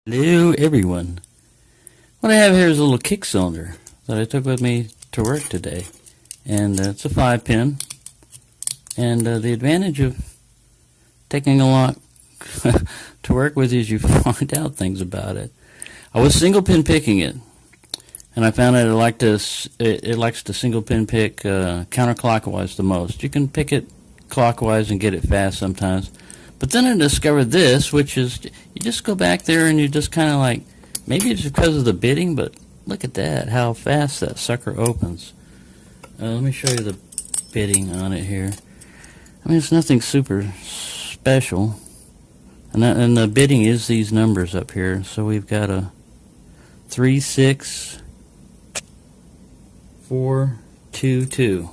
Hello everyone. What I have here is a little kick cylinder that I took with me to work today, and it's a 5-pin, and the advantage of taking a lock to work with is you find out things about it. I was single pin picking it, and I found that it likes to single pin pick counterclockwise the most. You can pick it clockwise and get it fast sometimes. But then I discovered this, which is you just go back there and you just kind of like, maybe it's because of the bitting, but look at that, how fast that sucker opens. Let me show you the bitting on it here. I mean, it's nothing super special. And the bitting is these numbers up here. So we've got a 3, 6, 4, 2, 2.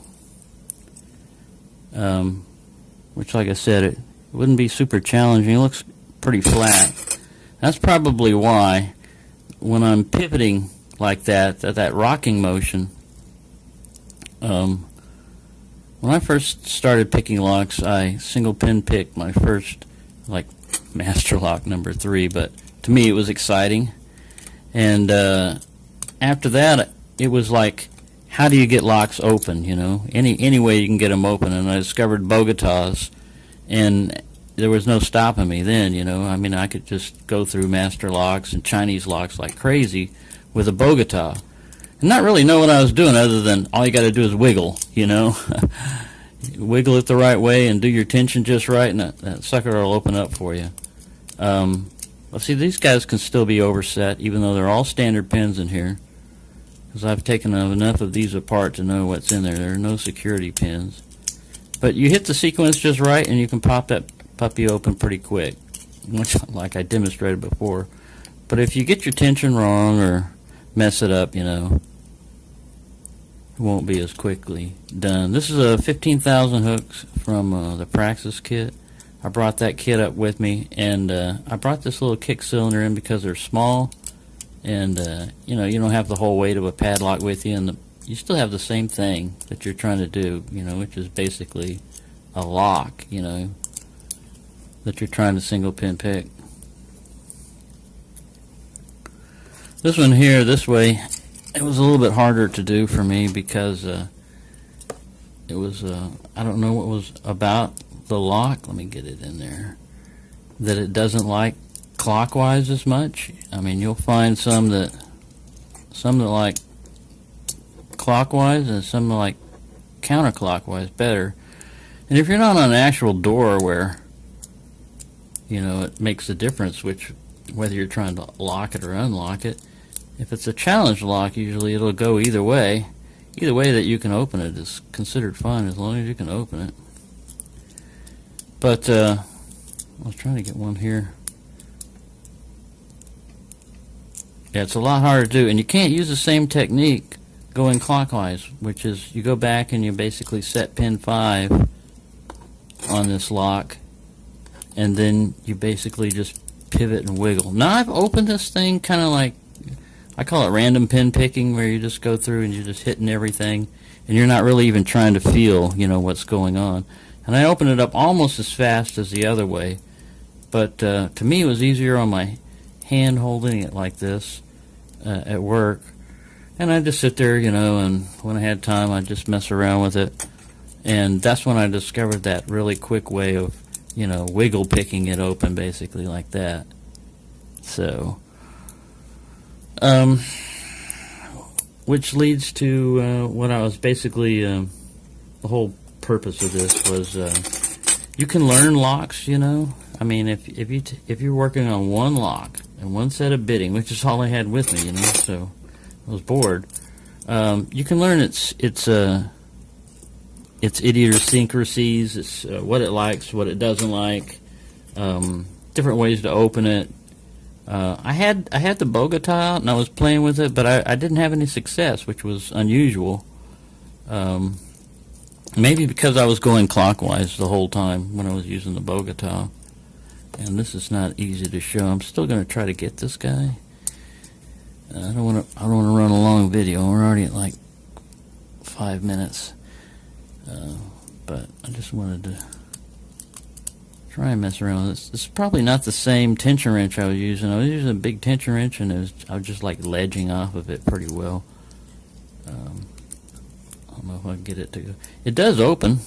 Which, like I said, it wouldn't be super challenging. It looks pretty flat. That's probably why when I'm pivoting like that rocking motion, when I first started picking locks, I single pin picked my first like master lock number 3, but to me it was exciting. And after that it was like, how do you get locks open, you know? Any way you can get them open. And I discovered Bogotas, and there was no stopping me then, you know. I mean, I could just go through master locks and Chinese locks like crazy with a Bogota and not really know what I was doing, other than all you got to do is wiggle, you know. Wiggle it the right way and do your tension just right, and that sucker will open up for you. Well, see, these guys can still be overset, even though they're all standard pins in here, because I've taken enough of these apart to know what's in there. There are no security pins. But you hit the sequence just right, and you can pop that puppy open pretty quick, much like I demonstrated before. But if you get your tension wrong or mess it up, you know, it won't be as quickly done. This is a 15,000 hooks from the Praxis kit. I brought that kit up with me, and I brought this little kick cylinder in because they're small, and you know, you don't have the whole weight of a padlock with you, and you still have the same thing that you're trying to do, you know, which is basically a lock, you know, that you're trying to single pin pick. This one here, this way, it was a little bit harder to do for me because it was, I don't know what was about the lock, let me get it in there, that it doesn't like clockwise as much. I mean, you'll find some that like clockwise and some like counterclockwise better. And if you're not on an actual door where, you know, it makes a difference whether you're trying to lock it or unlock it, if it's a challenge lock, usually it'll go either way. Either way that you can open it is considered fine, as long as you can open it. But I was trying to get one here. Yeah, it's a lot harder to do, and you can't use the same technique going clockwise, which is you go back and you basically set pin 5 on this lock, and then you basically just pivot and wiggle. Now I've opened this thing kind of like, I call it random pin picking, where you just go through and you're just hitting everything, and you're not really even trying to feel, you know, what's going on. And I open it up almost as fast as the other way, but to me it was easier on my hand holding it like this at work. And I just sit there, you know, and when I had time I'd just mess around with it. And that's when I discovered that really quick way of, you know, wiggle picking it open, basically like that. So, which leads to what I was basically, the whole purpose of this was, you can learn locks, you know. I mean, if you're working on one lock and one set of bitting, which is all I had with me, you know, so I was bored. You can learn its idiosyncrasies, it's what it likes, what it doesn't like, different ways to open it. I had the Bogota out and I was playing with it, but I didn't have any success, which was unusual. Maybe because I was going clockwise the whole time when I was using the Bogota. And this is not easy to show. I'm still going to try to get this guy. I don't want to run a long video. We're already at like 5 minutes. But I just wanted to try and mess around with this. This is probably not the same tension wrench I was using. I was using a big tension wrench, and I was just like ledging off of it pretty well. I don't know if I can get it to go. It does open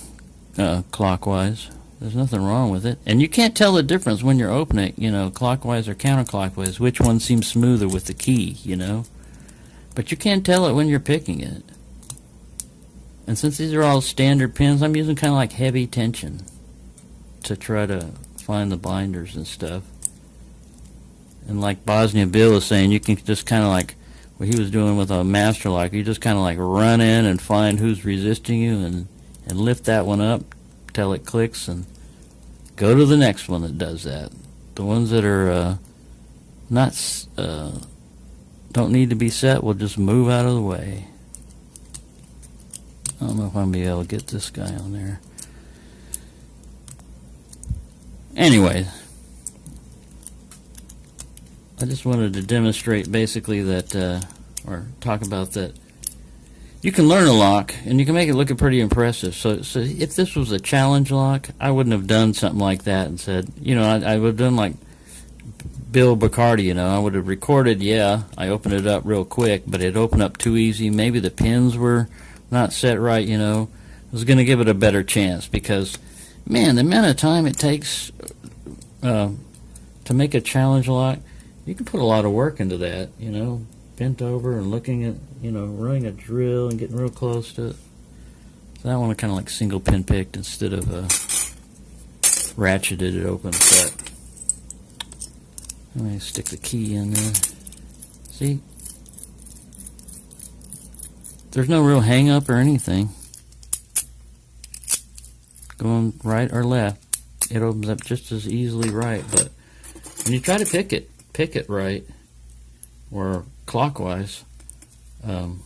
clockwise. There's nothing wrong with it. And you can't tell the difference when you're opening it, clockwise or counterclockwise, which one seems smoother with the key, But you can't tell it when you're picking it. And since these are all standard pins, I'm using kind of like heavy tension to try to find the binders and stuff. And like Bosnia Bill was saying, you can just kind of like what he was doing with a master lock, you just kind of like run in and find who's resisting you and lift that one up till it clicks and go to the next one that does that. The ones that are don't need to be set will just move out of the way. I don't know if I'm going to be able to get this guy on there. Anyway, I just wanted to demonstrate basically that, or talk about that you can learn a lock and you can make it look pretty impressive. So if this was a challenge lock, I wouldn't have done something like that and said, I would have done like Bill Bacardi, I would have recorded, I opened it up real quick, but it opened up too easy. Maybe the pins were not set right, I was going to give it a better chance because, man, the amount of time it takes to make a challenge lock, you can put a lot of work into that, bent over and looking at, running a drill and getting real close to it. So that one I kind of like single pin picked instead of ratcheted it open. But let me stick the key in there. See? There's no real hang up or anything. Going right or left, it opens up just as easily right. But when you try to pick it right, or clockwise, you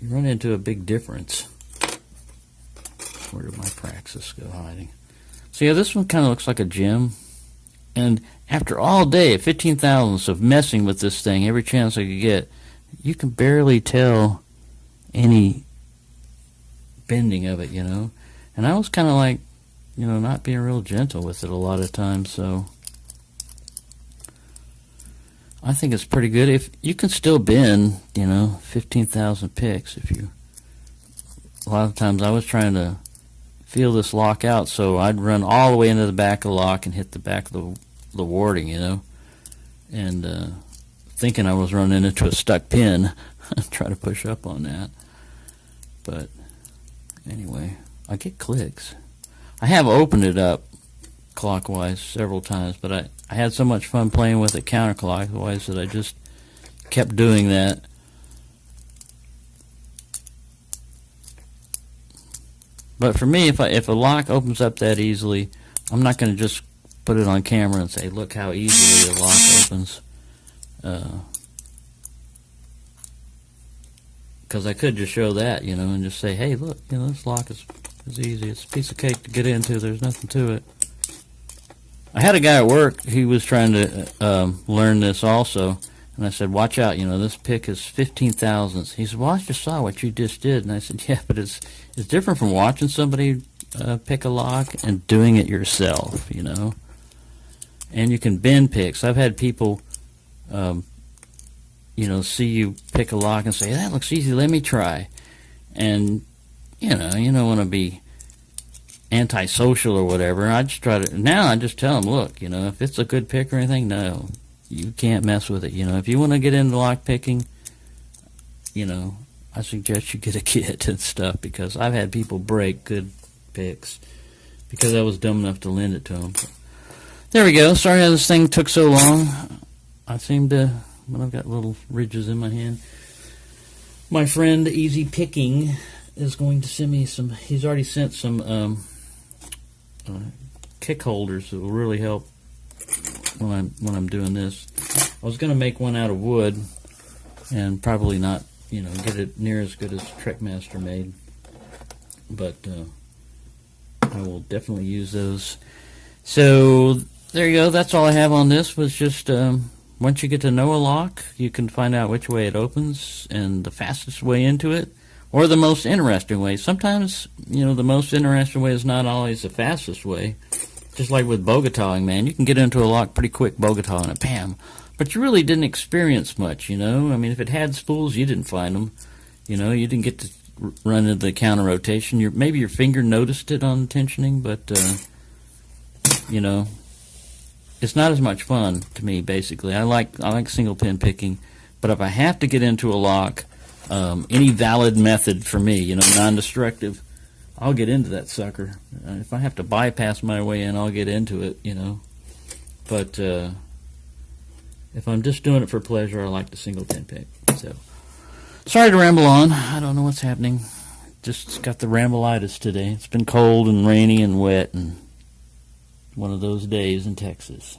run into a big difference. Where did my Praxis go hiding? So yeah, this one kind of looks like a gem. And after all day, 15 thousandths of messing with this thing, every chance I could get, you can barely tell any bending of it, And I was kind of like, not being real gentle with it a lot of times, so I think it's pretty good. If you can still bend, 15,000 picks. A lot of times I was trying to feel this lock out, so I'd run all the way into the back of the lock and hit the back of the warding, and thinking I was running into a stuck pin, try to push up on that. But anyway, I get clicks. I have opened it up clockwise several times, but I had so much fun playing with it counterclockwise that I just kept doing that. But for me, if a lock opens up that easily, I'm not going to just put it on camera and say, look how easily a lock opens. Because I could just show that, and just say, hey, look, this lock is easy. It's a piece of cake to get into. There's nothing to it. I had a guy at work, he was trying to learn this also, and I said, watch out, this pick is 15 thousandths. He said, well, I just saw what you just did. And I said, yeah, but it's different from watching somebody pick a lock and doing it yourself, And you can bend picks. I've had people, see you pick a lock and say, that looks easy, let me try. And, you don't want to be antisocial or whatever. I just now I just tell them, look, if it's a good pick or anything, no, you can't mess with it. If you want to get into lock picking, I suggest you get a kit and stuff, because I've had people break good picks because I was dumb enough to lend it to them. There we go. Sorry how this thing took so long. I seem to, when I've got little ridges in my hand. My friend Easy Picking is going to send me some, he's already sent some kick holders that will really help when I'm doing this. I was going to make one out of wood and probably not, get it near as good as Trickmaster made, but I will definitely use those. So there you go. That's all I have on this. Was just once you get to know a lock, you can find out which way it opens and the fastest way into it, or the most interesting way. Sometimes, the most interesting way is not always the fastest way. Just like with bogatawing, man, you can get into a lock pretty quick bogatawing it, bam. But you really didn't experience much, you know. I mean, if it had spools, you didn't find them. You know, you didn't get to run into the counter rotation. Maybe your finger noticed it on tensioning, but you know, it's not as much fun to me. Basically, I like single pin picking, but if I have to get into a lock, any valid method for me, you know, non-destructive, I'll get into that sucker. If I have to bypass my way in, I'll get into it, you know. But if I'm just doing it for pleasure, I like the single pin pick. So, sorry to ramble on. I don't know what's happening. Just got the rambleitis today. It's been cold and rainy and wet and one of those days in Texas.